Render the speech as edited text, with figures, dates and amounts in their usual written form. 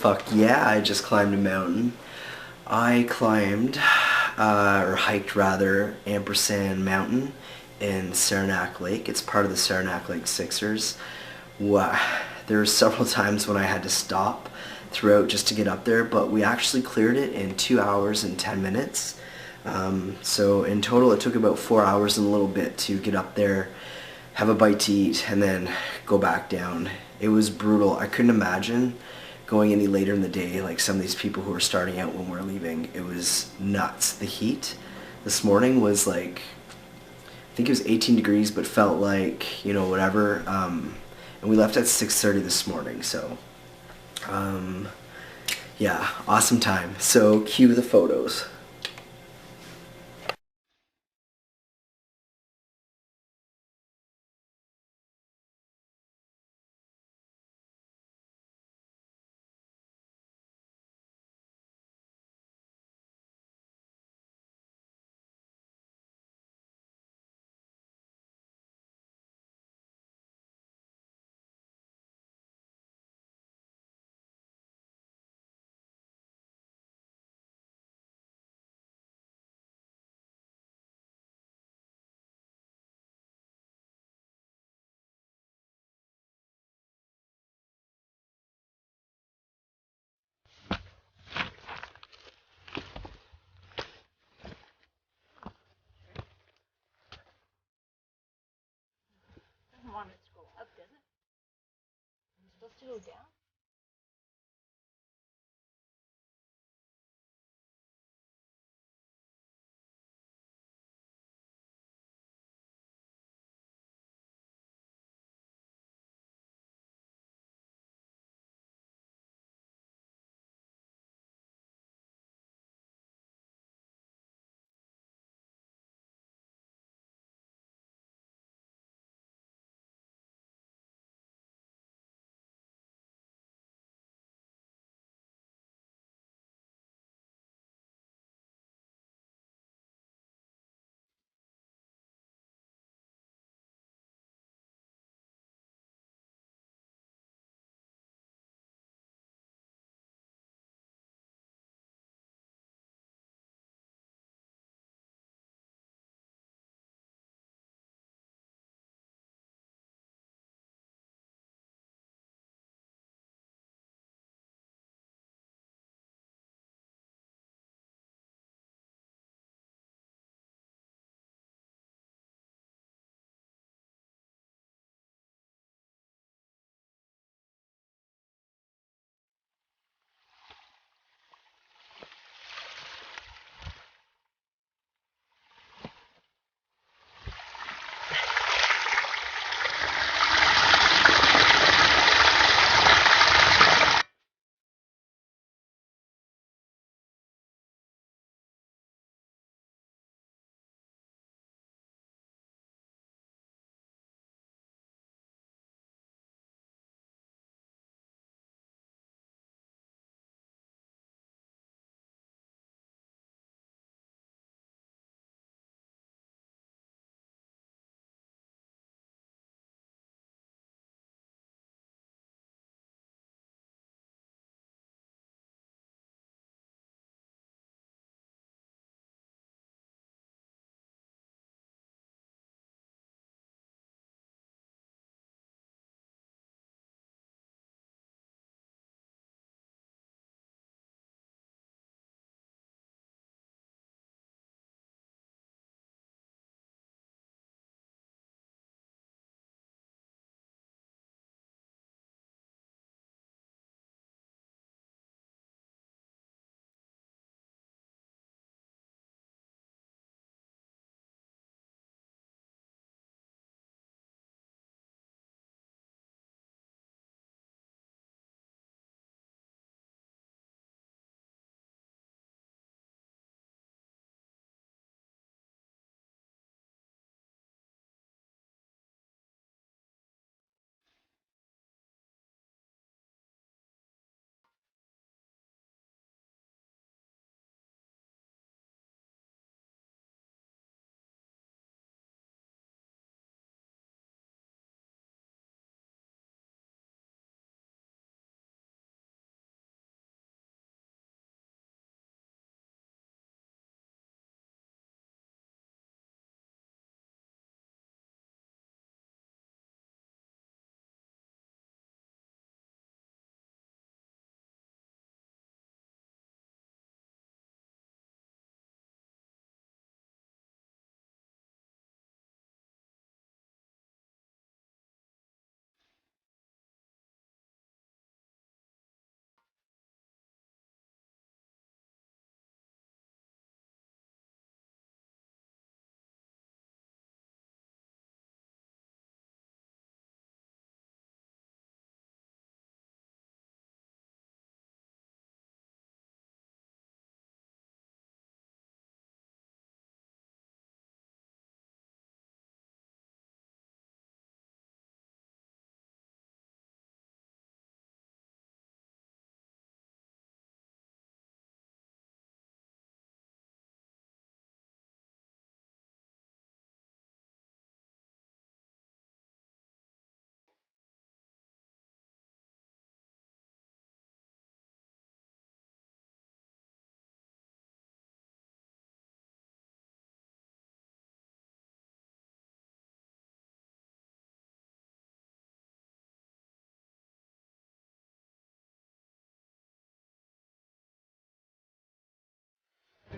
Fuck yeah, I just climbed a mountain. I climbed, or hiked rather, Ampersand Mountain in Saranac Lake. It's part of the Saranac Lake Sixers. Wow. There were several times when I had to stop throughout just to get up there, but we actually cleared it in 2 hours and 10 minutes. So in total it took about 4 hours and a little bit to get up there, have a bite to eat, and then go back down. It was brutal. I couldn't imagine going any later in the day like some of these people who were starting out when we're leaving. It was nuts. The heat this morning was like, I think it was 18 degrees, but felt like, whatever. And we left at 6:30 this morning, so um, yeah, awesome time. So cue the photos. Doesn't want it to go up, does it? It's supposed to go down.